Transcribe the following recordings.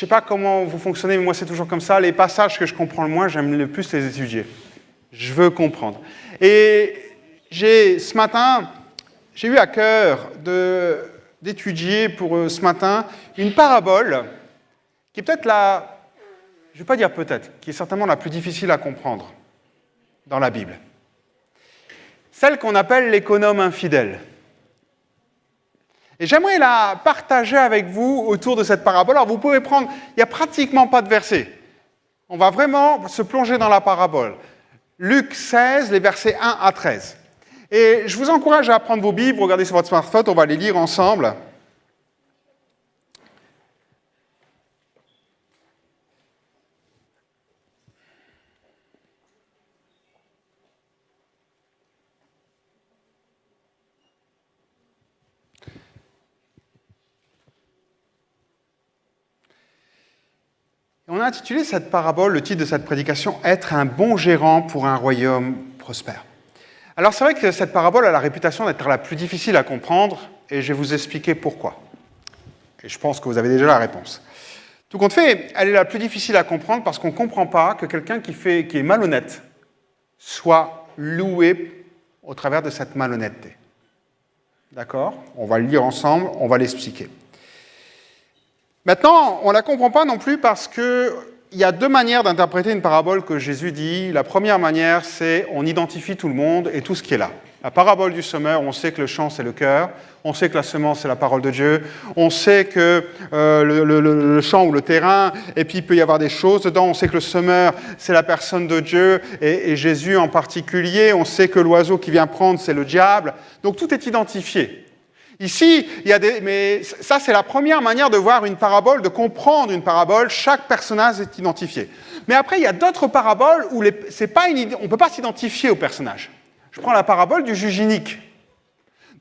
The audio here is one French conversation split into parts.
sais pas comment vous fonctionnez, mais moi c'est toujours comme ça. Les passages que je comprends le moins, j'aime le plus les étudier. Je veux comprendre. Et ce matin, j'ai eu à cœur d'étudier pour ce matin une parabole qui est peut-être je ne vais pas dire peut-être, qui est certainement la plus difficile à comprendre dans la Bible. Celle qu'on appelle l'économe infidèle. Et j'aimerais la partager avec vous autour de cette parabole. Alors vous pouvez prendre, il n'y a pratiquement pas de verset. On va vraiment se plonger dans la parabole. Luc 16, les versets 1 à 13. Et je vous encourage à prendre vos Bibles, regardez sur votre smartphone, on va les lire ensemble. On a intitulé cette parabole, le titre de cette prédication, « Être un bon gérant pour un royaume prospère ». Alors c'est vrai que cette parabole a la réputation d'être la plus difficile à comprendre, et je vais vous expliquer pourquoi. Et je pense que vous avez déjà la réponse. Tout compte fait, elle est la plus difficile à comprendre parce qu'on ne comprend pas que quelqu'un qui est malhonnête soit loué au travers de cette malhonnêteté. D'accord ? On va le lire ensemble, on va l'expliquer. Maintenant, on ne la comprend pas non plus parce qu'il y a deux manières d'interpréter une parabole que Jésus dit. La première manière, c'est on identifie tout le monde et tout ce qui est là. La parabole du semeur, on sait que le champ, c'est le cœur. On sait que la semence, c'est la parole de Dieu. On sait que le champ ou le terrain, et puis il peut y avoir des choses dedans. On sait que le semeur, c'est la personne de Dieu, et Jésus en particulier. On sait que l'oiseau qui vient prendre, c'est le diable. Donc tout est identifié. Ici, mais ça c'est la première manière de voir une parabole, de comprendre une parabole. Chaque personnage est identifié. Mais après, il y a d'autres paraboles où on ne peut pas s'identifier au personnage. Je prends la parabole du juge inique.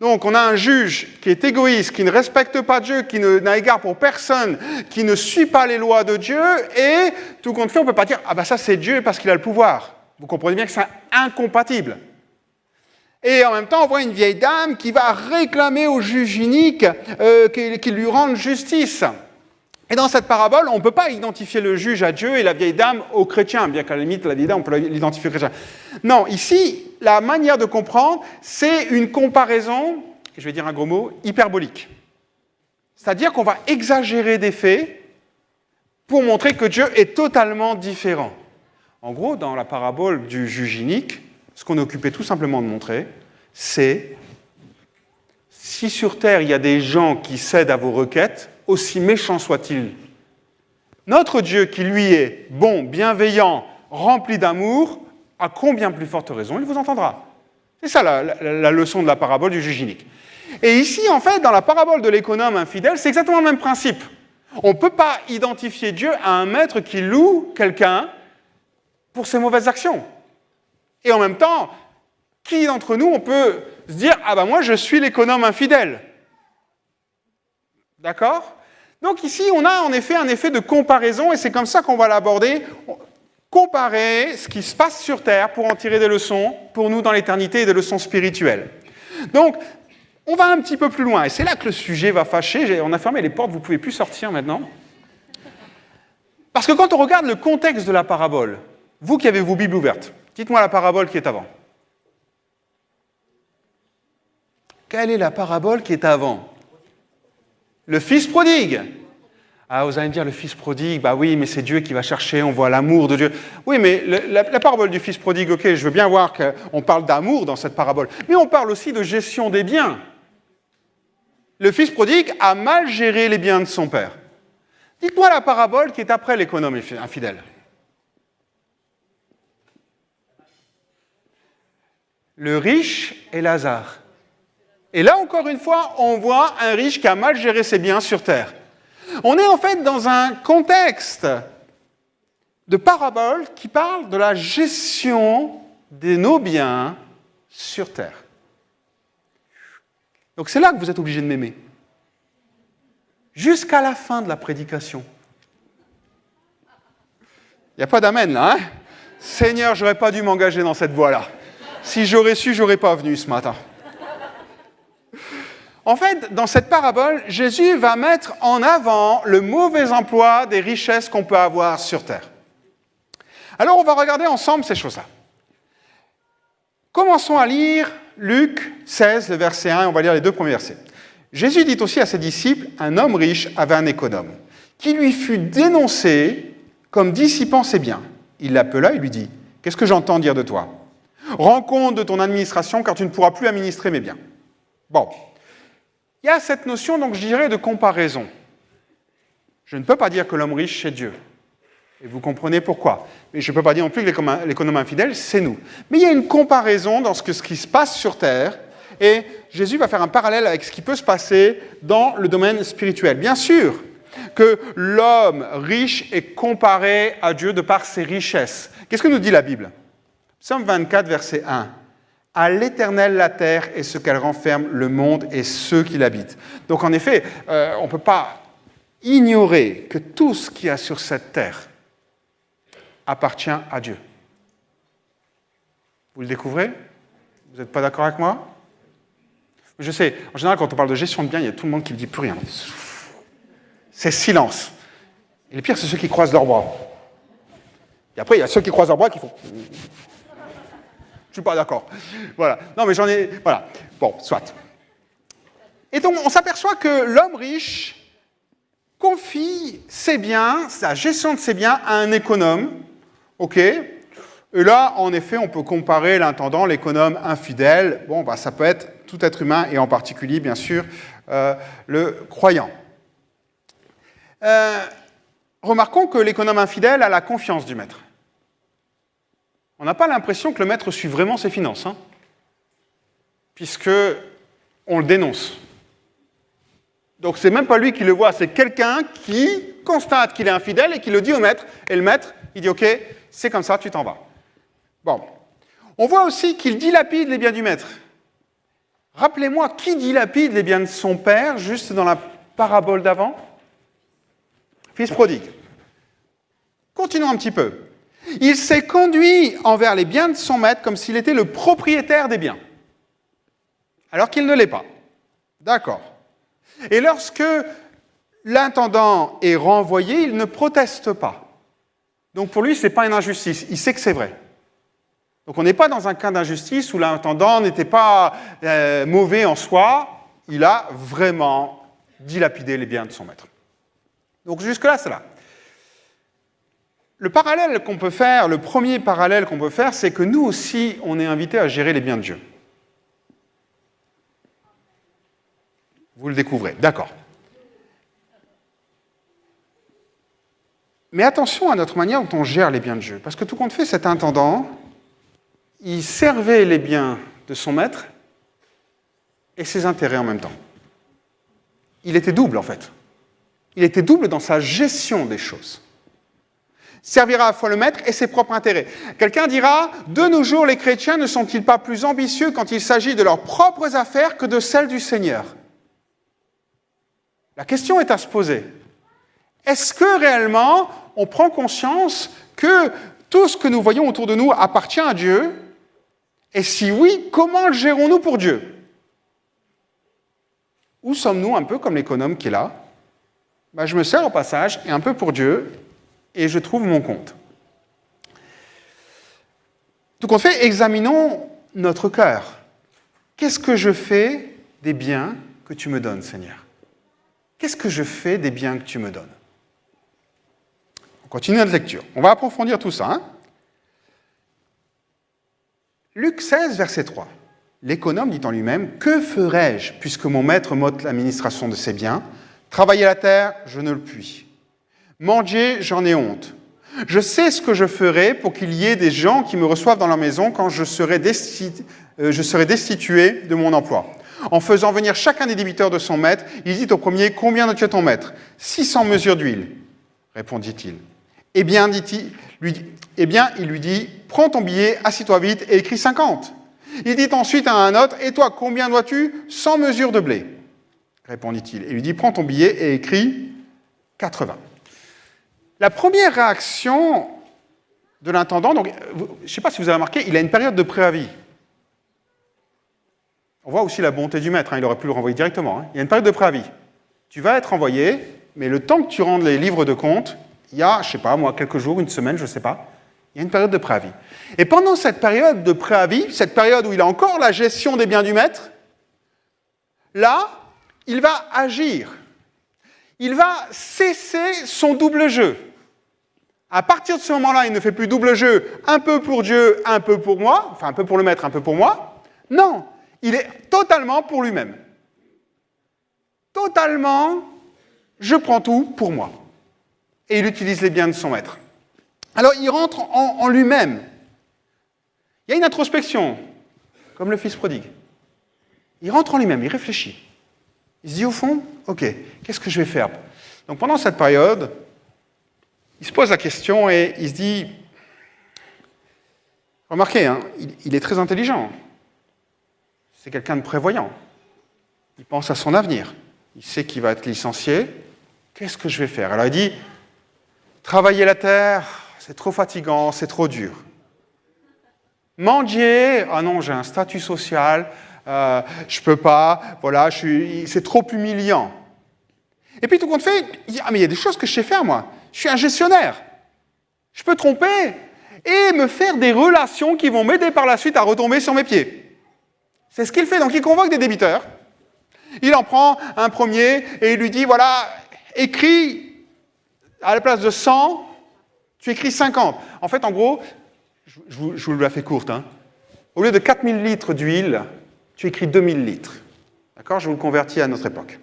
Donc, on a un juge qui est égoïste, qui ne respecte pas Dieu, qui n'a égard pour personne, qui ne suit pas les lois de Dieu, et tout compte fait, on ne peut pas dire « Ah ben ça c'est Dieu parce qu'il a le pouvoir ». Vous comprenez bien que c'est incompatible. Et en même temps, on voit une vieille dame qui va réclamer au juge unique qu'il lui rende justice. Et dans cette parabole, on ne peut pas identifier le juge à Dieu et la vieille dame aux chrétiens, bien qu'à la limite, la vieille dame, on peut l'identifier aux chrétiens. Non, ici, la manière de comprendre, c'est une comparaison, je vais dire un gros mot, hyperbolique. C'est-à-dire qu'on va exagérer des faits pour montrer que Dieu est totalement différent. En gros, dans la parabole du juge inique, ce qu'on est occupé tout simplement de montrer, c'est si sur terre il y a des gens qui cèdent à vos requêtes, aussi méchants soient-ils, notre Dieu qui lui est bon, bienveillant, rempli d'amour, à combien plus forte raison il vous entendra. C'est ça la leçon de la parabole du juge inique. Et ici, en fait, dans la parabole de l'économe infidèle, c'est exactement le même principe. On ne peut pas identifier Dieu à un maître qui loue quelqu'un pour ses mauvaises actions. Et en même temps, qui d'entre nous, on peut se dire « Ah ben moi, je suis l'économe infidèle ». D'accord ? Donc ici, on a en effet un effet de comparaison, et c'est comme ça qu'on va l'aborder. Comparer ce qui se passe sur Terre pour en tirer des leçons, pour nous dans l'éternité, des leçons spirituelles. Donc, on va un petit peu plus loin, et c'est là que le sujet va fâcher. On a fermé les portes, vous ne pouvez plus sortir maintenant. Parce que quand on regarde le contexte de la parabole, vous qui avez vos Bibles ouvertes, dites-moi la parabole qui est avant. Quelle est la parabole qui est avant ? Le fils prodigue. Ah, vous allez me dire, le fils prodigue, bah oui, mais c'est Dieu qui va chercher, on voit l'amour de Dieu. Oui, mais la parabole du fils prodigue, ok, je veux bien voir qu'on parle d'amour dans cette parabole, mais on parle aussi de gestion des biens. Le fils prodigue a mal géré les biens de son père. Dites-moi la parabole qui est après l'économe infidèle. Le riche et Lazare. Et là, encore une fois, on voit un riche qui a mal géré ses biens sur terre. On est en fait dans un contexte de parabole qui parle de la gestion de nos biens sur terre. Donc c'est là que vous êtes obligé de m'aimer. Jusqu'à la fin de la prédication. Il n'y a pas d'amen là, hein ? Seigneur, je n'aurais pas dû m'engager dans cette voie-là. Si j'aurais su, je n'aurais pas venu ce matin. En fait, dans cette parabole, Jésus va mettre en avant le mauvais emploi des richesses qu'on peut avoir sur terre. Alors, on va regarder ensemble ces choses-là. Commençons à lire Luc 16, le verset 1, et on va lire les 2 premiers versets. Jésus dit aussi à ses disciples, un homme riche avait un économe, qui lui fut dénoncé comme dissipant ses biens. Il l'appela et lui dit, « Qu'est-ce que j'entends dire de toi? Rends compte de ton administration, car tu ne pourras plus administrer mes biens. » Bon, il y a cette notion, donc je dirais, de comparaison. Je ne peux pas dire que l'homme riche, c'est Dieu. Et vous comprenez pourquoi. Mais je ne peux pas dire non plus que l'économe infidèle, c'est nous. Mais il y a une comparaison dans ce qui se passe sur terre, et Jésus va faire un parallèle avec ce qui peut se passer dans le domaine spirituel. Bien sûr que l'homme riche est comparé à Dieu de par ses richesses. Qu'est-ce que nous dit la Bible? Psaume 24, verset 1. « À l'Éternel la terre et ce qu'elle renferme, le monde et ceux qui l'habitent. » Donc en effet, on ne peut pas ignorer que tout ce qu'il y a sur cette terre appartient à Dieu. Vous le découvrez? Vous n'êtes pas d'accord avec moi? Je sais, en général, quand on parle de gestion de biens, il y a tout le monde qui ne dit plus rien. C'est silence. Et le pire, c'est ceux qui croisent leurs bras. Et après, il y a ceux qui croisent leurs bras qui font... Je ne suis pas d'accord. Voilà. Non, mais j'en ai... Voilà. Bon, soit. Et donc, on s'aperçoit que l'homme riche confie ses biens, sa gestion de ses biens, à un économe. OK. Et là, en effet, on peut comparer l'intendant, l'économe infidèle. Bon, bah, ça peut être tout être humain, et en particulier, bien sûr, le croyant. Remarquons que l'économe infidèle a la confiance du maître. On n'a pas l'impression que le maître suit vraiment ses finances, hein, puisque on le dénonce. Donc c'est même pas lui qui le voit, c'est quelqu'un qui constate qu'il est infidèle et qui le dit au maître, et le maître, il dit « Ok, c'est comme ça, tu t'en vas. » Bon. On voit aussi qu'il dilapide les biens du maître. Rappelez-moi, qui dilapide les biens de son père, juste dans la parabole d'avant? Fils prodigue. Continuons un petit peu. Il s'est conduit envers les biens de son maître comme s'il était le propriétaire des biens, alors qu'il ne l'est pas. D'accord. Et lorsque l'intendant est renvoyé, il ne proteste pas. Donc pour lui, ce n'est pas une injustice, il sait que c'est vrai. Donc on n'est pas dans un cas d'injustice où l'intendant n'était pas mauvais en soi, il a vraiment dilapidé les biens de son maître. Donc jusque-là, c'est là. Le parallèle qu'on peut faire, le premier parallèle qu'on peut faire, c'est que nous aussi, on est invités à gérer les biens de Dieu. Vous le découvrez, d'accord. Mais attention à notre manière dont on gère les biens de Dieu, parce que tout compte fait, cet intendant, il servait les biens de son maître et ses intérêts en même temps. Il était double, en fait. Il était double dans sa gestion des choses. Servira à la fois le maître et ses propres intérêts. Quelqu'un dira, de nos jours, les chrétiens ne sont-ils pas plus ambitieux quand il s'agit de leurs propres affaires que de celles du Seigneur? La question est à se poser. Est-ce que réellement, on prend conscience que tout ce que nous voyons autour de nous appartient à Dieu? Et si oui, comment le gérons-nous pour Dieu? Ou sommes-nous un peu comme l'économe qui est là? Ben, je me sers au passage, et un peu pour Dieu, et je trouve mon compte. Tout compte fait, examinons notre cœur. Qu'est-ce que je fais des biens que tu me donnes, Seigneur? Qu'est-ce que je fais des biens que tu me donnes? On continue notre lecture. On va approfondir tout ça. Hein? Luc 16, verset 3. L'économe dit en lui-même, « Que ferai-je, puisque mon maître m'ôte l'administration de ses biens? Travailler la terre, je ne le puis. Manger, j'en ai honte. Je sais ce que je ferai pour qu'il y ait des gens qui me reçoivent dans leur maison quand je serai destitué de mon emploi. » En faisant venir chacun des débiteurs de son maître, il dit au premier, « Combien as-tu à ton maître? 600 mesures d'huile, répondit-il. Eh bien, il lui dit, « Prends ton billet, assis-toi vite et écris 50. » Il dit ensuite à un autre, « Et toi, combien dois-tu? 100 mesures de blé, répondit-il. Et lui dit, « Prends ton billet et écris 80. » La première réaction de l'intendant, donc, je ne sais pas si vous avez remarqué, il a une période de préavis. On voit aussi la bonté du maître, il aurait pu le renvoyer directement. Il y a une période de préavis. Tu vas être renvoyé, mais le temps que tu rendes les livres de compte, il y a, je ne sais pas, moi, quelques jours, une semaine, je ne sais pas, il y a une période de préavis. Et pendant cette période de préavis, cette période où il a encore la gestion des biens du maître, là, il va agir. Il va cesser son double jeu. À partir de ce moment-là, il ne fait plus double jeu, un peu pour Dieu, un peu pour moi, enfin un peu pour le maître, un peu pour moi. Non, il est totalement pour lui-même. Totalement, je prends tout pour moi. Et il utilise les biens de son maître. Alors il rentre en lui-même. Il y a une introspection, comme le fils prodigue. Il rentre en lui-même, il réfléchit. Il se dit au fond, ok, qu'est-ce que je vais faire? Donc pendant cette période, il se pose la question et il se dit, remarquez, hein, il est très intelligent. C'est quelqu'un de prévoyant. Il pense à son avenir. Il sait qu'il va être licencié. Qu'est-ce que je vais faire? Alors il dit, travailler la terre, c'est trop fatigant, c'est trop dur. Mendier, ah non, j'ai un statut social, je peux pas, voilà, c'est trop humiliant. Et puis tout compte fait, il dit, ah mais il y a des choses que je sais faire moi. Je suis un gestionnaire. Je peux tromper et me faire des relations qui vont m'aider par la suite à retomber sur mes pieds. C'est ce qu'il fait. Donc il convoque des débiteurs. Il en prend un premier et il lui dit, voilà, écris à la place de 100, tu écris 50. En fait, en gros, je vous la fais courte. Hein. Au lieu de 4000 litres d'huile, tu écris 2000 litres. D'accord? Je vous le convertis à notre époque.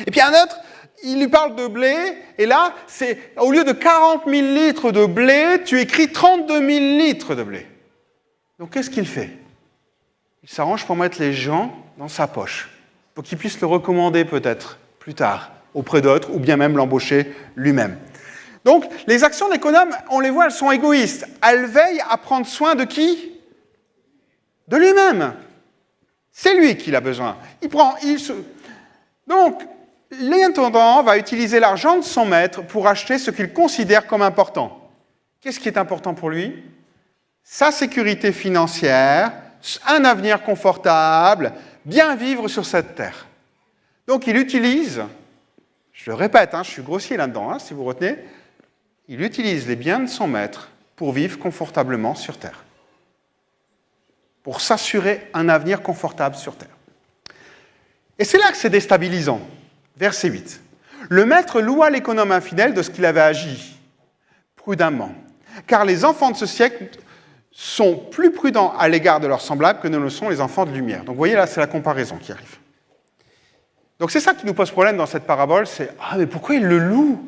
Et puis un autre, il lui parle de blé, et là, c'est au lieu de 40 000 litres de blé, tu écris 32 000 litres de blé. Donc qu'est-ce qu'il fait? Il s'arrange pour mettre les gens dans sa poche, pour qu'il puisse le recommander peut-être plus tard auprès d'autres, ou bien même l'embaucher lui-même. Donc les actions d'économe, on les voit, elles sont égoïstes. Elles veillent à prendre soin de qui? De lui-même. C'est lui qui a besoin. Donc, l'intendant va utiliser l'argent de son maître pour acheter ce qu'il considère comme important. Qu'est-ce qui est important pour lui? Sa sécurité financière, un avenir confortable, bien vivre sur cette terre. Donc il utilise, je le répète, je suis grossier là-dedans, si vous retenez, il utilise les biens de son maître pour vivre confortablement sur terre. Pour s'assurer un avenir confortable sur terre. Et c'est là que c'est déstabilisant. Verset 8. Le maître loua l'économe infidèle de ce qu'il avait agi prudemment, car les enfants de ce siècle sont plus prudents à l'égard de leurs semblables que ne le sont les enfants de lumière. Donc vous voyez là, c'est la comparaison qui arrive. Donc c'est ça qui nous pose problème dans cette parabole, c'est « Ah, mais pourquoi il le loue?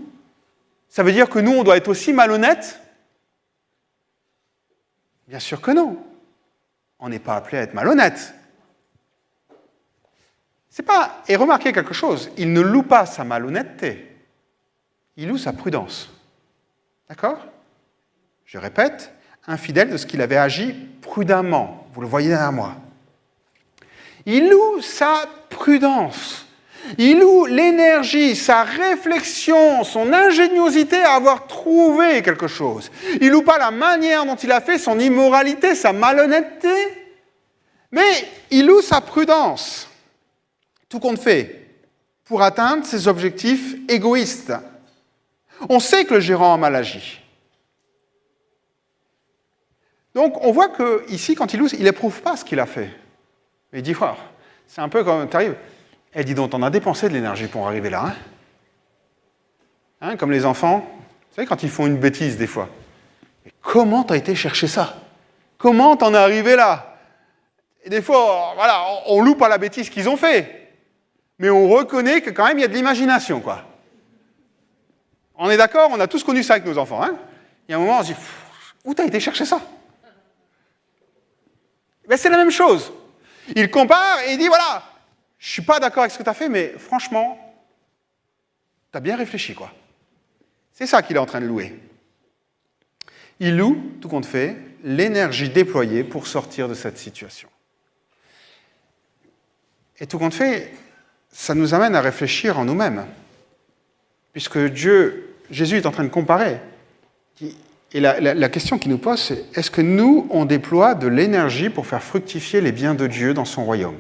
Ça veut dire que nous, on doit être aussi malhonnêtes ?» Bien sûr que non. On n'est pas appelé à être malhonnête. C'est pas... Et remarquez quelque chose, il ne loue pas sa malhonnêteté, il loue sa prudence. D'accord? Je répète, infidèle de ce qu'il avait agi prudemment. Vous le voyez derrière moi. Il loue sa prudence. Il loue l'énergie, sa réflexion, son ingéniosité à avoir trouvé quelque chose. Il loue pas la manière dont il a fait, son immoralité, sa malhonnêteté, mais il loue sa prudence. Tout compte fait, pour atteindre ses objectifs égoïstes. On sait que le gérant a mal agi. Donc on voit qu'ici, quand il loue, il n'éprouve pas ce qu'il a fait. Il dit, oh, c'est un peu comme, t'arrives, elle dit donc, on a dépensé de l'énergie pour arriver là. Comme les enfants, vous savez, quand ils font une bêtise des fois. Mais comment t'as été chercher ça? Comment t'en es arrivé là? Et des fois, voilà, on loupe pas la bêtise qu'ils ont fait. Mais on reconnaît que quand même, il y a de l'imagination, quoi. On est d'accord? On a tous connu ça avec nos enfants. Il y a un moment, on se dit, où t'as été chercher ça? Ben, c'est la même chose. Il compare et il dit, voilà, je ne suis pas d'accord avec ce que tu as fait, mais franchement, tu as bien réfléchi, quoi. C'est ça qu'il est en train de louer. Il loue, tout compte fait, l'énergie déployée pour sortir de cette situation. Et tout compte fait, ça nous amène à réfléchir en nous-mêmes. Puisque Jésus est en train de comparer. Et la question qui nous pose, c'est est-ce que nous, on déploie de l'énergie pour faire fructifier les biens de Dieu dans son royaume?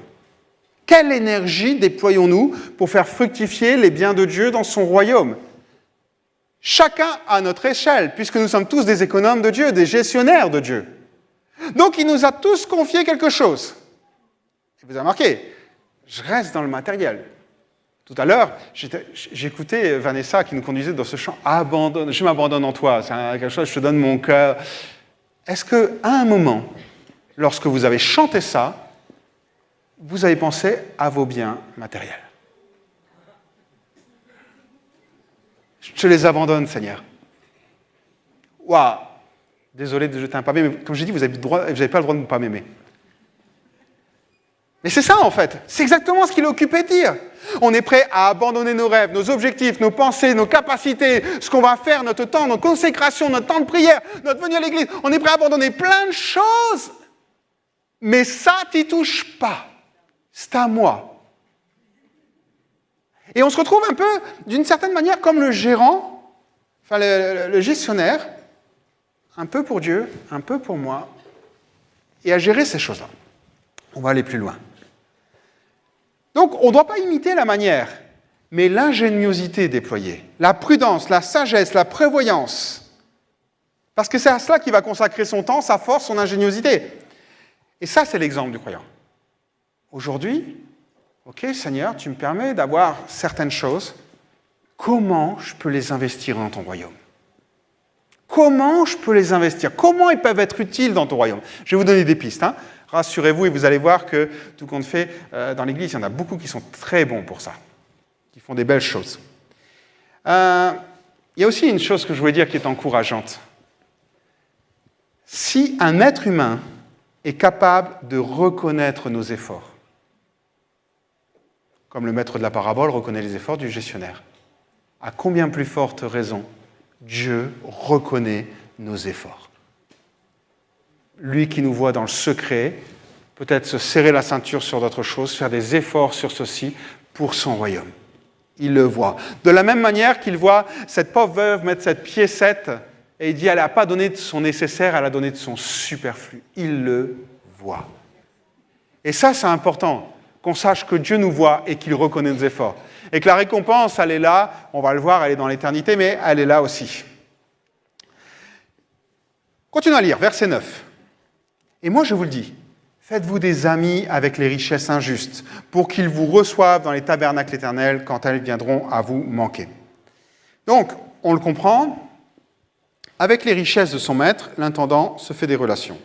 Quelle énergie déployons-nous pour faire fructifier les biens de Dieu dans son royaume? Chacun à notre échelle, puisque nous sommes tous des économes de Dieu, des gestionnaires de Dieu. Donc il nous a tous confié quelque chose. Et vous avez remarqué, je reste dans le matériel. Tout à l'heure, j'écoutais Vanessa qui nous conduisait dans ce chant « Abandonne, je m'abandonne en toi », c'est quelque chose, je te donne mon cœur. Est-ce qu'à un moment, lorsque vous avez chanté ça, vous avez pensé à vos biens matériels? Je te les abandonne, Seigneur. Waouh! Désolé de jeter un pavé, mais comme j'ai dit, vous n'avez pas le droit de ne pas m'aimer. Mais c'est ça, en fait. C'est exactement ce qu'il est occupé de dire. On est prêt à abandonner nos rêves, nos objectifs, nos pensées, nos capacités, ce qu'on va faire, notre temps, notre consécration, notre temps de prière, notre venue à l'église. On est prêt à abandonner plein de choses. Mais ça, t'y touches pas. C'est à moi. Et on se retrouve un peu, d'une certaine manière, comme le gérant, enfin le gestionnaire, un peu pour Dieu, un peu pour moi, et à gérer ces choses-là. On va aller plus loin. Donc, on ne doit pas imiter la manière, mais l'ingéniosité déployée, la prudence, la sagesse, la prévoyance. Parce que c'est à cela qu'il va consacrer son temps, sa force, son ingéniosité. Et ça, c'est l'exemple du croyant. Aujourd'hui, ok, Seigneur, tu me permets d'avoir certaines choses. Comment je peux les investir dans ton royaume? Comment je peux les investir? Comment ils peuvent être utiles dans ton royaume? Je vais vous donner des pistes. Rassurez-vous et vous allez voir que tout compte fait, dans l'Église, il y en a beaucoup qui sont très bons pour ça, qui font des belles choses. Il y a aussi une chose que je voulais dire qui est encourageante. Si un être humain est capable de reconnaître nos efforts, comme le maître de la parabole reconnaît les efforts du gestionnaire, à combien plus forte raison Dieu reconnaît nos efforts? Lui qui nous voit dans le secret, peut-être se serrer la ceinture sur d'autres choses, faire des efforts sur ceci pour son royaume. Il le voit. De la même manière qu'il voit cette pauvre veuve mettre cette piécette et il dit, elle n'a pas donné de son nécessaire, elle a donné de son superflu. Il le voit. Et ça, c'est important, qu'on sache que Dieu nous voit et qu'il reconnaît nos efforts. Et que la récompense, elle est là, on va le voir, elle est dans l'éternité, mais elle est là aussi. Continuons à lire, verset 9. Et moi, je vous le dis, faites-vous des amis avec les richesses injustes, pour qu'ils vous reçoivent dans les tabernacles éternels quand elles viendront à vous manquer. Donc, on le comprend, avec les richesses de son maître, l'intendant se fait des relations.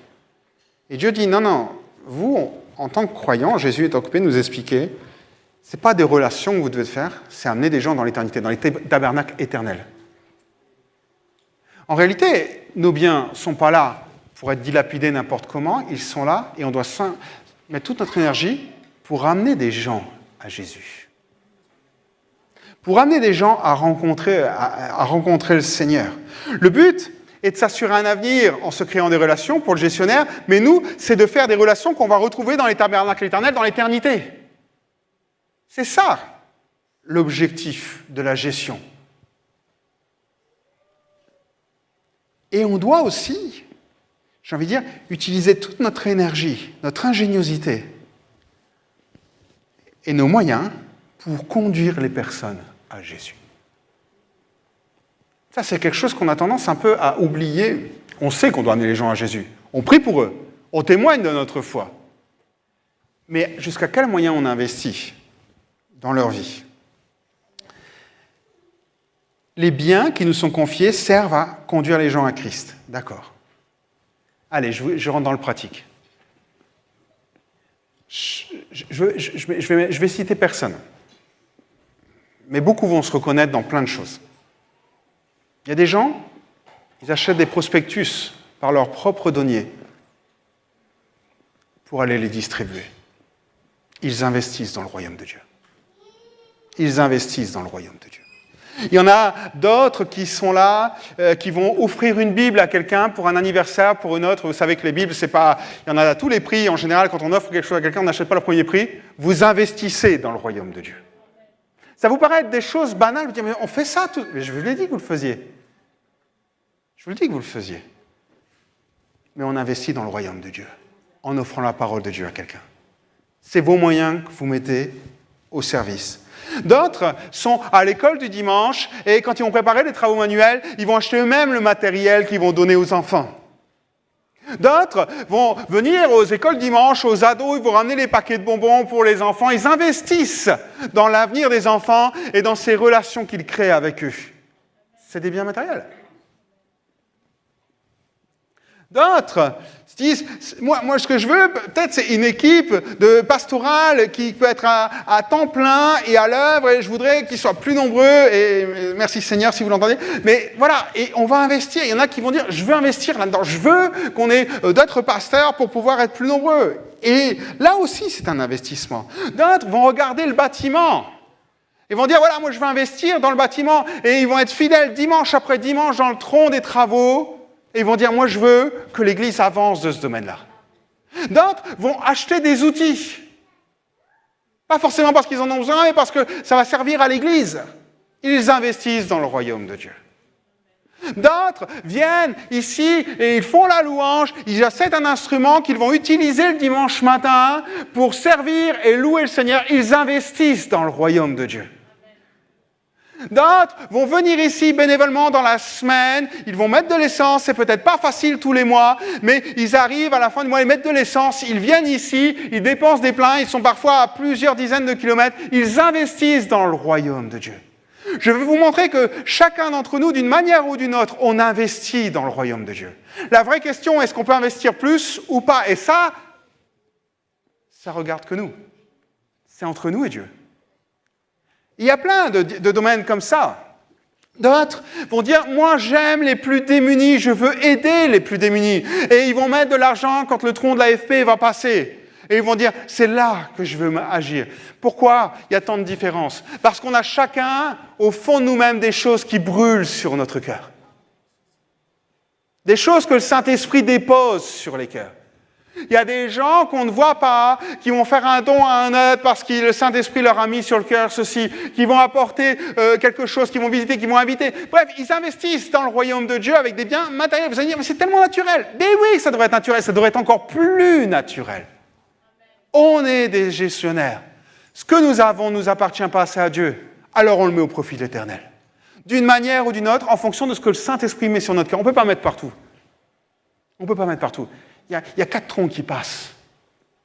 Et Dieu dit, non, vous, en tant que croyants, Jésus est occupé de nous expliquer, ce n'est pas des relations que vous devez faire, c'est amener des gens dans l'éternité, dans les tabernacles éternels. En réalité, nos biens ne sont pas là pour être dilapidés n'importe comment, ils sont là et on doit mettre toute notre énergie pour amener des gens à Jésus. Pour amener des gens à rencontrer le Seigneur. Le but est de s'assurer un avenir en se créant des relations pour le gestionnaire, mais nous, c'est de faire des relations qu'on va retrouver dans les tabernacles éternels dans l'éternité. C'est ça, l'objectif de la gestion. Et on doit aussi, j'ai envie de dire, utiliser toute notre énergie, notre ingéniosité et nos moyens pour conduire les personnes à Jésus. Ça, c'est quelque chose qu'on a tendance un peu à oublier. On sait qu'on doit amener les gens à Jésus. On prie pour eux. On témoigne de notre foi. Mais jusqu'à quel moyen on investit dans leur vie? Les biens qui nous sont confiés servent à conduire les gens à Christ. D'accord. Allez, je rentre dans le pratique. Je vais citer personne. Mais beaucoup vont se reconnaître dans plein de choses. Il y a des gens, ils achètent des prospectus par leurs propres deniers pour aller les distribuer. Ils investissent dans le royaume de Dieu. Ils investissent dans le royaume de Dieu. Il y en a d'autres qui sont là, qui vont offrir une Bible à quelqu'un pour un anniversaire, pour une autre. Vous savez que les Bibles, c'est pas... Il y en a à tous les prix. En général, quand on offre quelque chose à quelqu'un, on n'achète pas le premier prix. Vous investissez dans le royaume de Dieu. Ça vous paraît être des choses banales, vous dites, mais on fait ça tout... Mais je vous l'ai dit que vous le faisiez. Je vous le dis que vous le faisiez. Mais on investit dans le royaume de Dieu, en offrant la parole de Dieu à quelqu'un. C'est vos moyens que vous mettez au service. D'autres sont à l'école du dimanche et quand ils vont préparer des travaux manuels, ils vont acheter eux-mêmes le matériel qu'ils vont donner aux enfants. D'autres vont venir aux écoles dimanche, aux ados, ils vont ramener les paquets de bonbons pour les enfants. Ils investissent dans l'avenir des enfants et dans ces relations qu'ils créent avec eux. C'est des biens matériels. D'autres se disent, moi ce que je veux, peut-être c'est une équipe de pastorale qui peut être à temps plein et à l'œuvre, et je voudrais qu'ils soient plus nombreux, et merci Seigneur si vous l'entendez, mais voilà, et on va investir. Il y en a qui vont dire, je veux investir là-dedans, je veux qu'on ait d'autres pasteurs pour pouvoir être plus nombreux. Et là aussi c'est un investissement. D'autres vont regarder le bâtiment. Ils vont dire, voilà, moi je veux investir dans le bâtiment, et ils vont être fidèles dimanche après dimanche dans le tronc des travaux. Et ils vont dire, moi je veux que l'Église avance de ce domaine-là. D'autres vont acheter des outils. Pas forcément parce qu'ils en ont besoin, mais parce que ça va servir à l'Église. Ils investissent dans le royaume de Dieu. D'autres viennent ici et ils font la louange, ils achètent un instrument qu'ils vont utiliser le dimanche matin pour servir et louer le Seigneur. Ils investissent dans le royaume de Dieu. D'autres vont venir ici bénévolement dans la semaine, ils vont mettre de l'essence, c'est peut-être pas facile tous les mois, mais ils arrivent à la fin du mois, ils mettent de l'essence, ils viennent ici, ils dépensent des pleins, ils sont parfois à plusieurs dizaines de kilomètres, ils investissent dans le royaume de Dieu. Je vais vous montrer que chacun d'entre nous, d'une manière ou d'une autre, on investit dans le royaume de Dieu. La vraie question, est-ce qu'on peut investir plus ou pas? Et ça regarde que nous. C'est entre nous et Dieu. Il y a plein de domaines comme ça. D'autres vont dire, moi j'aime les plus démunis, je veux aider les plus démunis. Et ils vont mettre de l'argent quand le tronc de l'AFP va passer. Et ils vont dire, c'est là que je veux agir. Pourquoi il y a tant de différences? Parce qu'on a chacun, au fond de nous-mêmes, des choses qui brûlent sur notre cœur. Des choses que le Saint-Esprit dépose sur les cœurs. Il y a des gens qu'on ne voit pas, qui vont faire un don à un autre parce que le Saint-Esprit leur a mis sur le cœur ceci, qui vont apporter quelque chose, qui vont visiter, qui vont inviter. Bref, ils investissent dans le royaume de Dieu avec des biens matériels. Vous allez dire, mais c'est tellement naturel. Mais oui, ça devrait être naturel, ça devrait être encore plus naturel. On est des gestionnaires. Ce que nous avons ne nous appartient pas assez à Dieu. Alors on le met au profit de l'Éternel. D'une manière ou d'une autre, en fonction de ce que le Saint-Esprit met sur notre cœur. On ne peut pas mettre partout. On ne peut pas mettre partout. Il y a 4 troncs qui passent,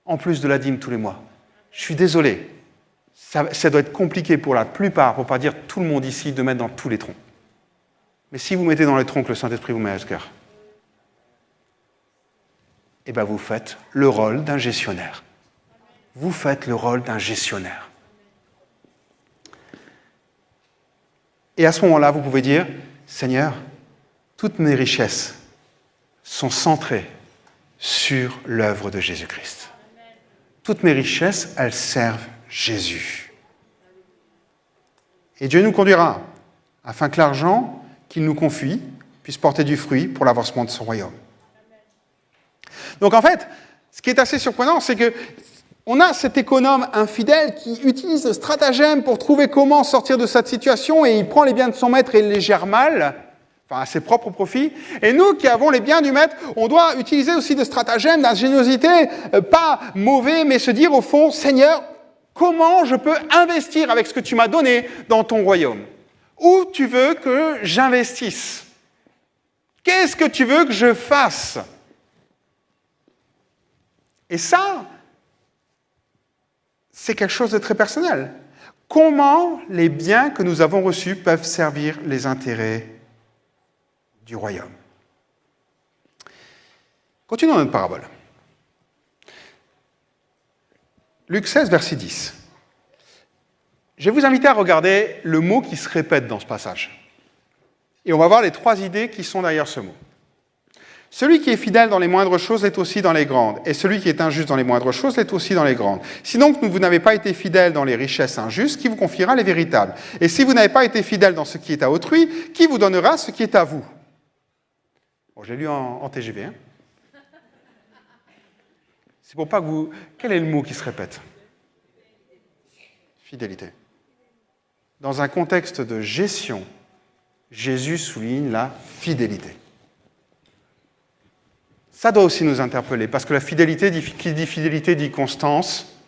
en plus de la dîme tous les mois. Je suis désolé, ça doit être compliqué pour la plupart, pour ne pas dire tout le monde ici, de mettre dans tous les troncs. Mais si vous mettez dans les troncs que le Saint-Esprit vous met à ce cœur, eh bien vous faites le rôle d'un gestionnaire. Vous faites le rôle d'un gestionnaire. Et à ce moment-là, vous pouvez dire, Seigneur, toutes mes richesses sont centrées sur l'œuvre de Jésus-Christ. Toutes mes richesses, elles servent Jésus. Et Dieu nous conduira afin que l'argent qu'il nous confie puisse porter du fruit pour l'avancement de son royaume. Donc en fait, ce qui est assez surprenant, c'est que on a cet économe infidèle qui utilise le stratagème pour trouver comment sortir de cette situation et il prend les biens de son maître et il les gère mal, enfin à ses propres profits. Et nous qui avons les biens du maître, on doit utiliser aussi des stratagèmes d'ingéniosité, pas mauvais, mais se dire au fond, Seigneur, comment je peux investir avec ce que tu m'as donné dans ton royaume? Où tu veux que j'investisse? Qu'est-ce que tu veux que je fasse? Et ça, c'est quelque chose de très personnel. Comment les biens que nous avons reçus peuvent servir les intérêts du royaume? Continuons notre parabole. Luc 16, verset 10. Je vais vous inviter à regarder le mot qui se répète dans ce passage. Et on va voir les 3 idées qui sont derrière ce mot. Celui qui est fidèle dans les moindres choses l'est aussi dans les grandes, et celui qui est injuste dans les moindres choses l'est aussi dans les grandes. Si donc vous n'avez pas été fidèle dans les richesses injustes, qui vous confiera les véritables? Et si vous n'avez pas été fidèle dans ce qui est à autrui, qui vous donnera ce qui est à vous? Bon, j'ai lu en TGV. Hein. C'est pour pas que vous... Quel est le mot qui se répète? Fidélité. Dans un contexte de gestion, Jésus souligne la fidélité. Ça doit aussi nous interpeller, parce que la fidélité, qui dit fidélité, dit constance,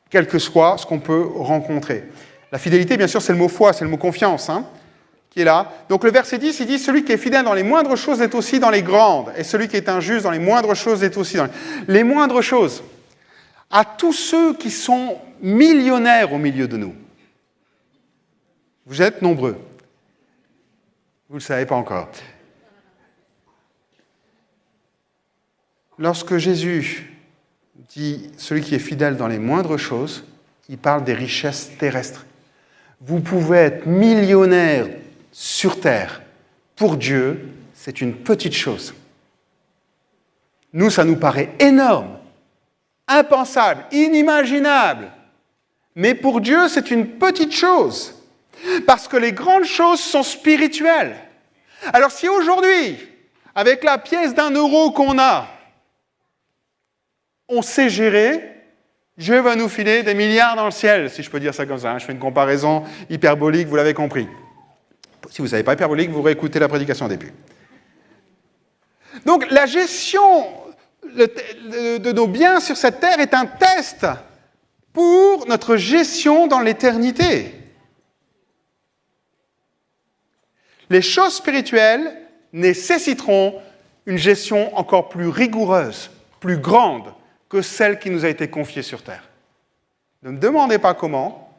quel que soit ce qu'on peut rencontrer. La fidélité, bien sûr, c'est le mot foi, c'est le mot confiance, qui est là. Donc le verset 10, il dit « Celui qui est fidèle dans les moindres choses est aussi dans les grandes, et celui qui est injuste dans les moindres choses est aussi dans les moindres choses. » À tous ceux qui sont millionnaires au milieu de nous, vous êtes nombreux. Vous ne le savez pas encore. Lorsque Jésus dit « celui qui est fidèle dans les moindres choses », il parle des richesses terrestres. Vous pouvez être millionnaire sur terre. Pour Dieu, c'est une petite chose. Nous, ça nous paraît énorme, impensable, inimaginable. Mais pour Dieu, c'est une petite chose. Parce que les grandes choses sont spirituelles. Alors si aujourd'hui, avec la pièce d'1 € qu'on a, on sait gérer, Dieu va nous filer des milliards dans le ciel, si je peux dire ça comme ça. Je fais une comparaison hyperbolique, vous l'avez compris. Si vous ne savez pas hyperbolique, vous réécoutez la prédication au début. Donc la gestion de nos biens sur cette terre est un test pour notre gestion dans l'éternité. Les choses spirituelles nécessiteront une gestion encore plus rigoureuse, plus grande que celle qui nous a été confiée sur terre. Ne me demandez pas comment,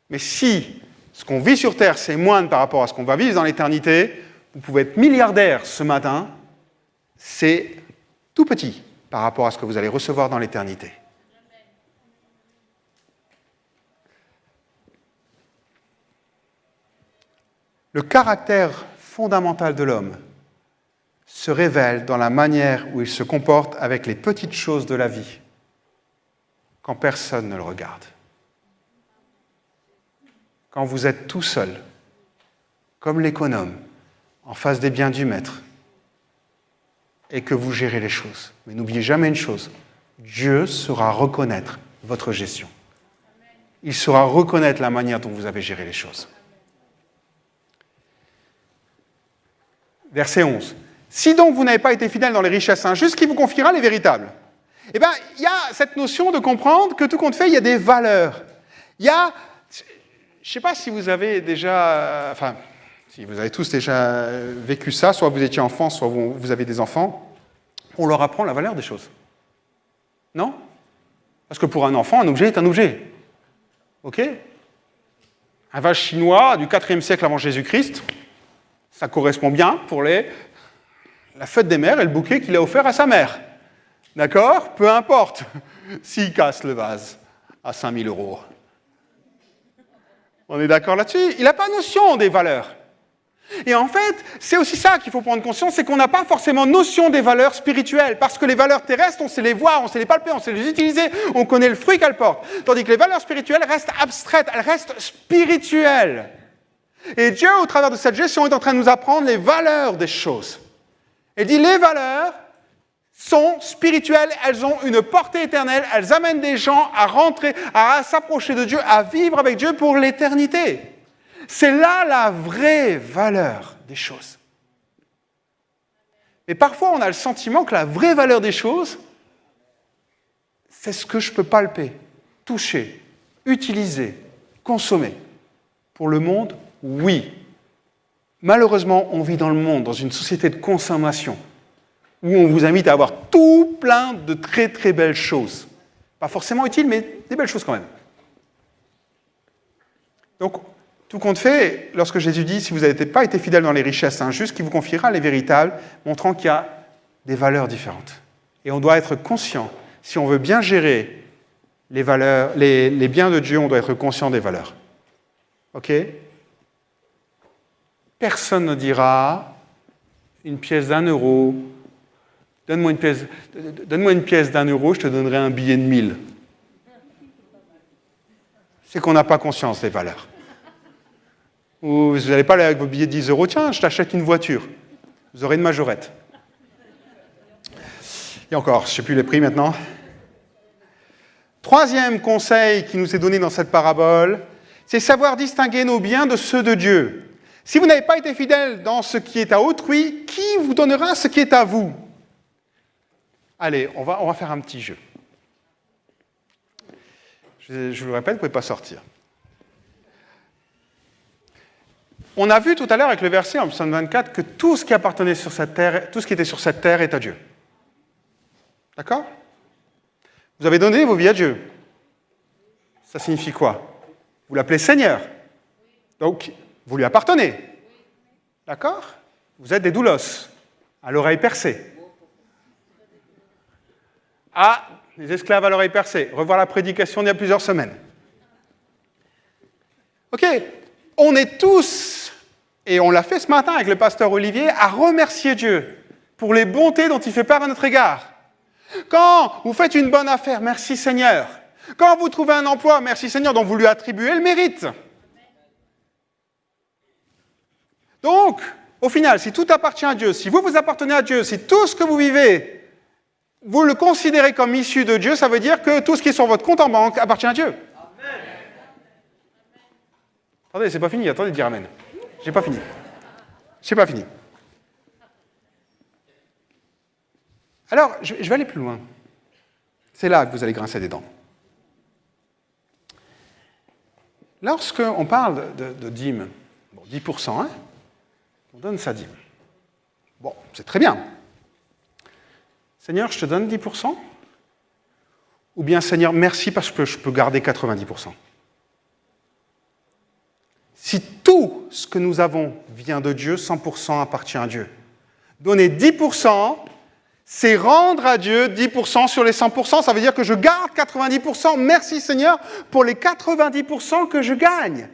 mais si ce qu'on vit sur terre, c'est moindre par rapport à ce qu'on va vivre dans l'éternité, vous pouvez être milliardaire ce matin, c'est tout petit par rapport à ce que vous allez recevoir dans l'éternité. Le caractère fondamental de l'homme se révèle dans la manière où il se comporte avec les petites choses de la vie, quand personne ne le regarde. Quand vous êtes tout seul, comme l'économe, en face des biens du maître, et que vous gérez les choses. Mais n'oubliez jamais une chose, Dieu saura reconnaître votre gestion. Il saura reconnaître la manière dont vous avez géré les choses. Verset 11. Si donc vous n'avez pas été fidèle dans les richesses injustes, qui vous confiera les véritables? Eh bien, il y a cette notion de comprendre que tout compte fait, il y a des valeurs. Il y a, je ne sais pas si vous avez déjà, si vous avez tous déjà vécu ça, soit vous étiez enfant, soit vous avez des enfants, on leur apprend la valeur des choses. Non? Parce que pour un enfant, un objet est un objet. Ok? Un vase chinois du IVe siècle avant Jésus-Christ, ça correspond bien pour la fête des mères et le bouquet qu'il a offert à sa mère. D'accord? Peu importe s'il casse le vase à 5 000 €. On est d'accord là-dessus? Il n'a pas notion des valeurs. Et en fait, c'est aussi ça qu'il faut prendre conscience, c'est qu'on n'a pas forcément notion des valeurs spirituelles, parce que les valeurs terrestres, on sait les voir, on sait les palper, on sait les utiliser, on connaît le fruit qu'elles portent. Tandis que les valeurs spirituelles restent abstraites, elles restent spirituelles. Et Dieu, au travers de cette gestion, est en train de nous apprendre les valeurs des choses. Il dit, les valeurs sont spirituelles, elles ont une portée éternelle, elles amènent des gens à rentrer, à s'approcher de Dieu, à vivre avec Dieu pour l'éternité. C'est là la vraie valeur des choses. Mais parfois, on a le sentiment que la vraie valeur des choses, c'est ce que je peux palper, toucher, utiliser, consommer. Pour le monde, oui. Malheureusement, on vit dans le monde, dans une société de consommation, où on vous invite à avoir tout plein de très très belles choses. Pas forcément utiles, mais des belles choses quand même. Donc, tout compte fait, lorsque Jésus dit « Si vous n'avez pas été fidèle dans les richesses injustes, qui vous confiera les véritables », montrant qu'il y a des valeurs différentes. Et on doit être conscient, si on veut bien gérer les valeurs, les biens de Dieu, on doit être conscient des valeurs. Ok? Personne ne dira une pièce d'1 €, donne-moi une pièce d'1 €, je te donnerai un billet de 1000. C'est qu'on n'a pas conscience des valeurs. Ou vous n'allez pas aller avec vos billets de 10 €, tiens, je t'achète une voiture. Vous aurez une majorette. Et encore, je ne sais plus les prix maintenant. Troisième conseil qui nous est donné dans cette parabole, c'est savoir distinguer nos biens de ceux de Dieu. Si vous n'avez pas été fidèle dans ce qui est à autrui, qui vous donnera ce qui est à vous? Allez, on va faire un petit jeu. Je vous le répète, vous ne pouvez pas sortir. On a vu tout à l'heure avec le verset en Psaume 24 que tout ce qui appartenait sur cette terre, tout ce qui était sur cette terre est à Dieu. D'accord? Vous avez donné vos vies à Dieu. Ça signifie quoi? Vous l'appelez Seigneur. Donc, vous lui appartenez. D'accord? Vous êtes des doulos, à l'oreille percée. Ah, les esclaves à l'oreille percée. Revoir la prédication d'il y a plusieurs semaines. Ok, on est tous, et on l'a fait ce matin avec le pasteur Olivier, à remercier Dieu pour les bontés dont il fait part à notre égard. Quand vous faites une bonne affaire, merci Seigneur. Quand vous trouvez un emploi, merci Seigneur, dont vous lui attribuez le mérite. Donc, au final, si tout appartient à Dieu, si vous vous appartenez à Dieu, si tout ce que vous vivez, vous le considérez comme issu de Dieu, ça veut dire que tout ce qui est sur votre compte en banque appartient à Dieu. Amen. Attendez, c'est pas fini, attendez de dire Amen. J'ai pas fini. Alors, je vais aller plus loin. C'est là que vous allez grincer des dents. Lorsqu'on parle de dîme, bon, 10%, hein, on donne sa dîme. Bon, c'est très bien. Seigneur, je te donne 10%? Ou bien, Seigneur, merci parce que je peux garder 90%. Si tout ce que nous avons vient de Dieu, 100% appartient à Dieu. Donner 10%, c'est rendre à Dieu 10% sur les 100%. Ça veut dire que je garde 90%. Merci Seigneur pour les 90% que je gagne.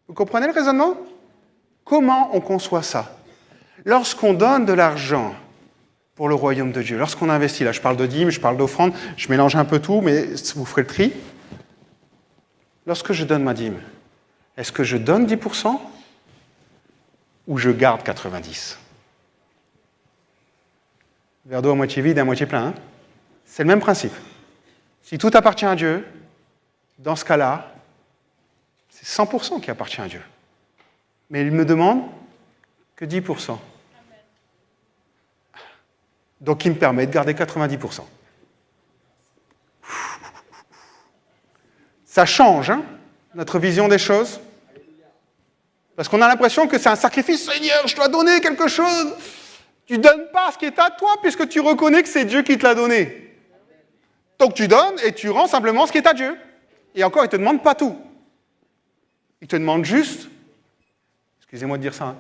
Vous comprenez le raisonnement? Comment on conçoit ça? Lorsqu'on donne de l'argent pour le royaume de Dieu, lorsqu'on investit, là je parle de dîme, je parle d'offrande, je mélange un peu tout, mais vous ferez le tri. Lorsque je donne ma dîme, est-ce que je donne 10% ou je garde 90%? Verre d'eau à moitié vide et à moitié plein. Hein? C'est le même principe. Si tout appartient à Dieu, dans ce cas-là, c'est 100% qui appartient à Dieu. Mais il me demande que 10%. Donc il me permet de garder 90%. Ça change, hein, notre vision des choses. Parce qu'on a l'impression que c'est un sacrifice. Seigneur, je dois donner quelque chose. Tu ne donnes pas ce qui est à toi puisque tu reconnais que c'est Dieu qui te l'a donné. Donc tu donnes et tu rends simplement ce qui est à Dieu. Et encore, il ne te demande pas tout. Il te demande juste, excusez-moi de dire ça, hein,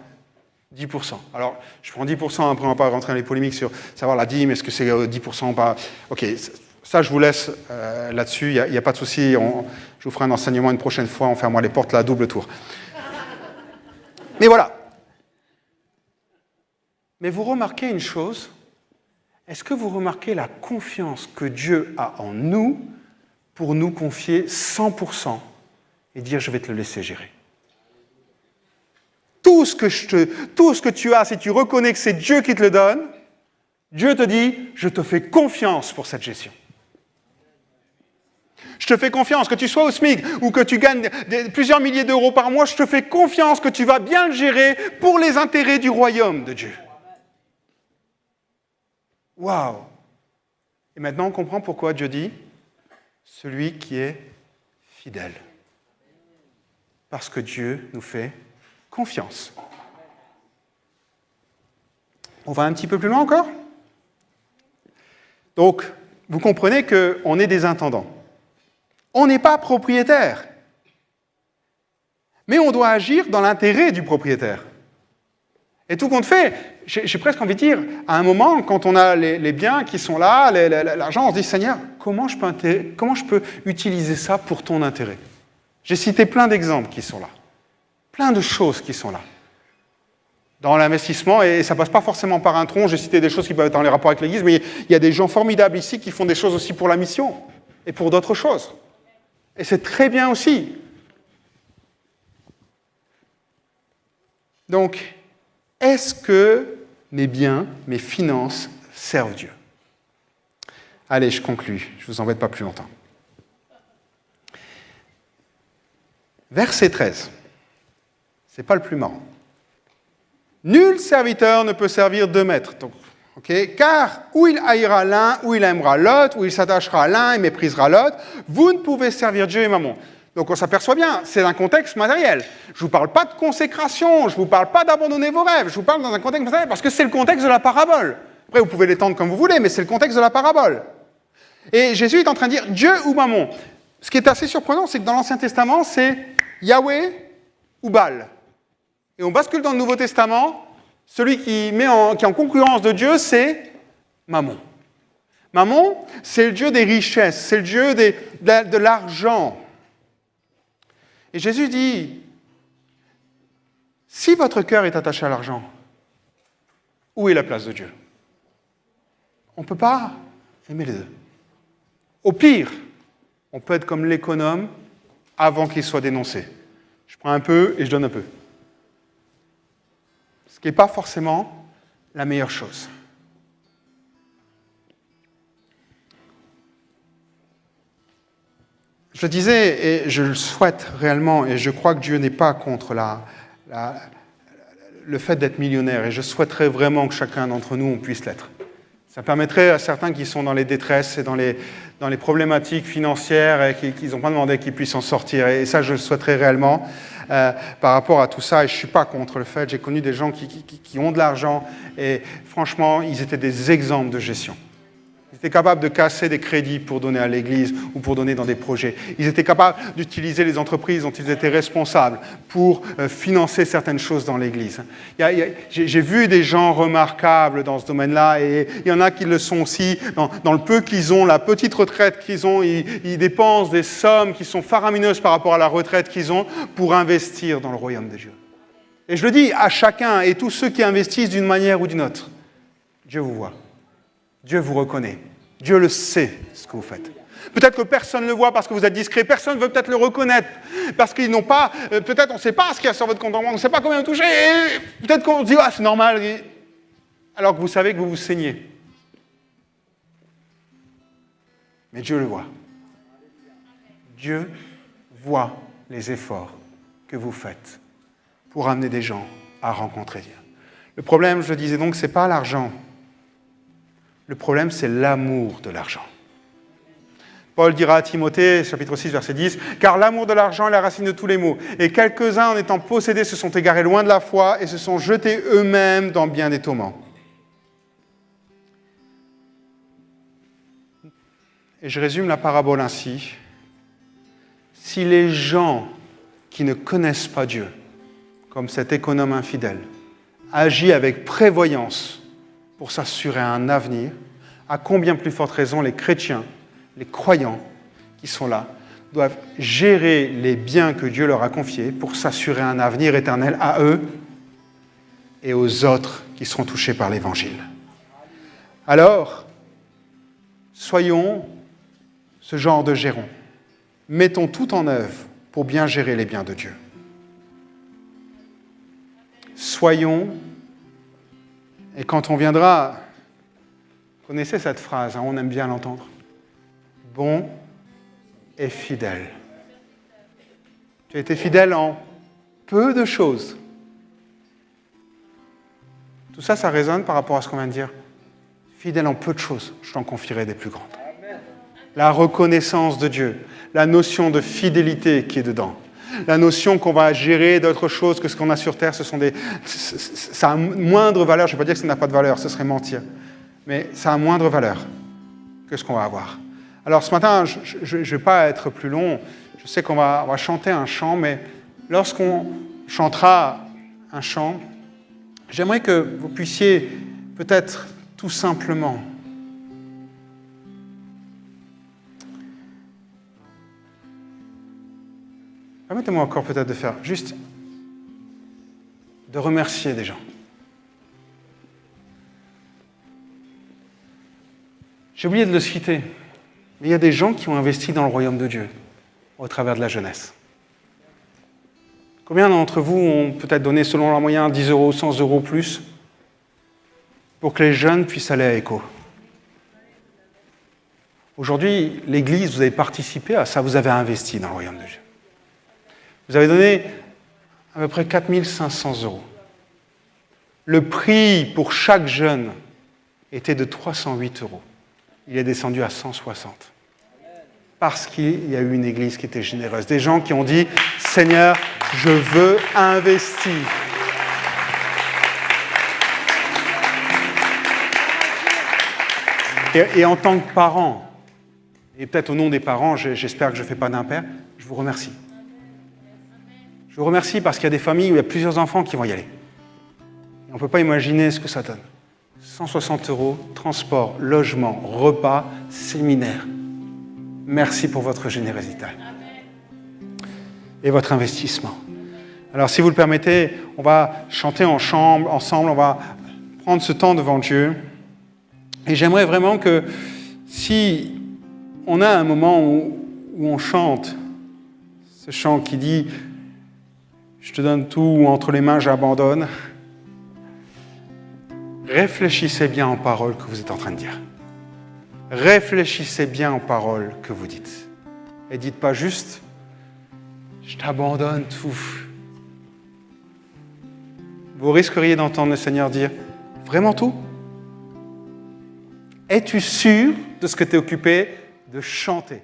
10%. Alors, je prends 10%, après on ne va pas rentrer dans les polémiques sur savoir la dîme, est-ce que c'est 10% ou pas. Ok, ça je vous laisse là-dessus, il n'y a pas de souci. Je vous ferai un enseignement une prochaine fois, on fermera les portes là à double tour. Mais voilà. Mais vous remarquez une chose, est-ce que vous remarquez la confiance que Dieu a en nous pour nous confier 100% et dire je vais te le laisser gérer? Tout ce que tu as, si tu reconnais que c'est Dieu qui te le donne, Dieu te dit je te fais confiance pour cette gestion. Je te fais confiance, que tu sois au SMIC ou que tu gagnes plusieurs milliers d'euros par mois, je te fais confiance que tu vas bien le gérer pour les intérêts du royaume de Dieu. Waouh! Et maintenant, on comprend pourquoi Dieu dit celui qui est fidèle. Parce que Dieu nous fait confiance. On va un petit peu plus loin encore? Donc, vous comprenez qu'on est des intendants. On n'est pas propriétaire. Mais on doit agir dans l'intérêt du propriétaire. Et tout compte fait, j'ai presque envie de dire, à un moment, quand on a les biens qui sont là, l'argent, on se dit, Seigneur, comment je peux utiliser ça pour ton intérêt? J'ai cité plein d'exemples qui sont là. Plein de choses qui sont là. Dans l'investissement, et ça ne passe pas forcément par un tronc, j'ai cité des choses qui peuvent être en rapport avec l'Église, mais il y a des gens formidables ici qui font des choses aussi pour la mission et pour d'autres choses. Et c'est très bien aussi. Donc, est-ce que mes biens, mes finances servent Dieu? Allez, je conclus, je ne vous embête pas plus longtemps. Verset 13. C'est pas le plus marrant. Nul serviteur ne peut servir deux maîtres. Donc, Okay? Car ou il haïra l'un, ou il aimera l'autre, ou il s'attachera à l'un et méprisera l'autre. Vous ne pouvez servir Dieu et Mammon. Donc on s'aperçoit bien, c'est un contexte matériel. Je ne vous parle pas de consécration, je ne vous parle pas d'abandonner vos rêves, je vous parle dans un contexte matériel parce que c'est le contexte de la parabole. Après, vous pouvez l'étendre comme vous voulez, mais c'est le contexte de la parabole. Et Jésus est en train de dire Dieu ou Mammon. Ce qui est assez surprenant, c'est que dans l'Ancien Testament, c'est Yahweh ou Baal. Et on bascule dans le Nouveau Testament, celui qui est en concurrence de Dieu, c'est Mammon. Mammon, c'est le dieu des richesses, c'est le dieu de l'argent. Et Jésus dit, si votre cœur est attaché à l'argent, où est la place de Dieu? On ne peut pas aimer les deux. Au pire, on peut être comme l'économe avant qu'il soit dénoncé. Je prends un peu et je donne un peu. Ce qui n'est pas forcément la meilleure chose. Je le disais, et je le souhaite réellement, et je crois que Dieu n'est pas contre le fait d'être millionnaire, et je souhaiterais vraiment que chacun d'entre nous, on puisse l'être. Ça permettrait à certains qui sont dans les détresses et dans les problématiques financières et qui n'ont pas demandé qu'ils puissent en sortir. Et ça, je le souhaiterais réellement par rapport à tout ça. Et je ne suis pas contre le fait. J'ai connu des gens qui ont de l'argent et franchement, ils étaient des exemples de gestion. Ils étaient capables de casser des crédits pour donner à l'Église ou pour donner dans des projets. Ils étaient capables d'utiliser les entreprises dont ils étaient responsables pour financer certaines choses dans l'Église. J'ai vu des gens remarquables dans ce domaine-là et il y en a qui le sont aussi dans le peu qu'ils ont, la petite retraite qu'ils ont. Ils dépensent des sommes qui sont faramineuses par rapport à la retraite qu'ils ont pour investir dans le royaume de Dieu. Et je le dis à chacun et tous ceux qui investissent d'une manière ou d'une autre, Dieu vous voit. Dieu vous reconnaît. Dieu le sait, ce que vous faites. Peut-être que personne ne le voit parce que vous êtes discret. Personne ne veut peut-être le reconnaître parce qu'ils n'ont pas... peut-être on ne sait pas ce qu'il y a sur votre compte en banque, on ne sait pas combien vous touchez. Et peut-être qu'on se dit, ah, c'est normal. Alors que vous savez que vous vous saignez. Mais Dieu le voit. Dieu voit les efforts que vous faites pour amener des gens à rencontrer Dieu. Le problème, je le disais donc, ce n'est pas l'argent. Le problème, c'est l'amour de l'argent. Paul dira à Timothée, chapitre 6, verset 10, « Car l'amour de l'argent est la racine de tous les maux. Et quelques-uns, en étant possédés, se sont égarés loin de la foi et se sont jetés eux-mêmes dans bien des tourments. » Et je résume la parabole ainsi. Si les gens qui ne connaissent pas Dieu, comme cet économe infidèle, agissent avec prévoyance pour s'assurer un avenir, à combien plus forte raison les chrétiens, les croyants qui sont là, doivent gérer les biens que Dieu leur a confiés pour s'assurer un avenir éternel à eux et aux autres qui seront touchés par l'Évangile. Alors, soyons ce genre de gérants. Mettons tout en œuvre pour bien gérer les biens de Dieu. Soyons. Et quand on viendra, vous connaissez cette phrase, hein, on aime bien l'entendre. Bon et fidèle. Tu as été fidèle en peu de choses. Tout ça, ça résonne par rapport à ce qu'on vient de dire. Fidèle en peu de choses, je t'en confierai des plus grandes. La reconnaissance de Dieu, la notion de fidélité qui est dedans. La notion qu'on va gérer d'autres choses que ce qu'on a sur Terre, ça a moindre valeur. Je ne vais pas dire que ça n'a pas de valeur, ce serait mentir. Mais ça a moindre valeur que ce qu'on va avoir. Alors ce matin, je ne vais pas être plus long. Je sais qu'on va chanter un chant, mais lorsqu'on chantera un chant, j'aimerais que vous puissiez peut-être tout simplement permettez-moi encore peut-être de faire juste de remercier des gens. J'ai oublié de le citer, mais il y a des gens qui ont investi dans le royaume de Dieu au travers de la jeunesse. Combien d'entre vous ont peut-être donné selon leurs moyens 10 euros, 100 euros plus pour que les jeunes puissent aller à ECHO? Aujourd'hui, l'Église, vous avez participé à ça, vous avez investi dans le royaume de Dieu. Vous avez donné à peu près 4 500 euros. Le prix pour chaque jeune était de 308 €. Il est descendu à 160. Parce qu'il y a eu une église qui était généreuse. Des gens qui ont dit, Seigneur, je veux investir. Et en tant que parent, et peut-être au nom des parents, j'espère que je ne fais pas d'impair, je vous remercie. Je vous remercie parce qu'il y a des familles où il y a plusieurs enfants qui vont y aller. Et on ne peut pas imaginer ce que ça donne. 160 €, transport, logement, repas, séminaire. Merci pour votre générosité et votre investissement. Alors, si vous le permettez, on va chanter ensemble, on va prendre ce temps devant Dieu. Et j'aimerais vraiment que si on a un moment où on chante ce chant qui dit « Je te donne tout, ou entre les mains j'abandonne », réfléchissez bien aux paroles que vous êtes en train de dire. Réfléchissez bien aux paroles que vous dites. Et dites pas juste « Je t'abandonne tout ». Vous risqueriez d'entendre le Seigneur dire « Vraiment tout ? Es-tu sûr de ce que tu es occupé de chanter ?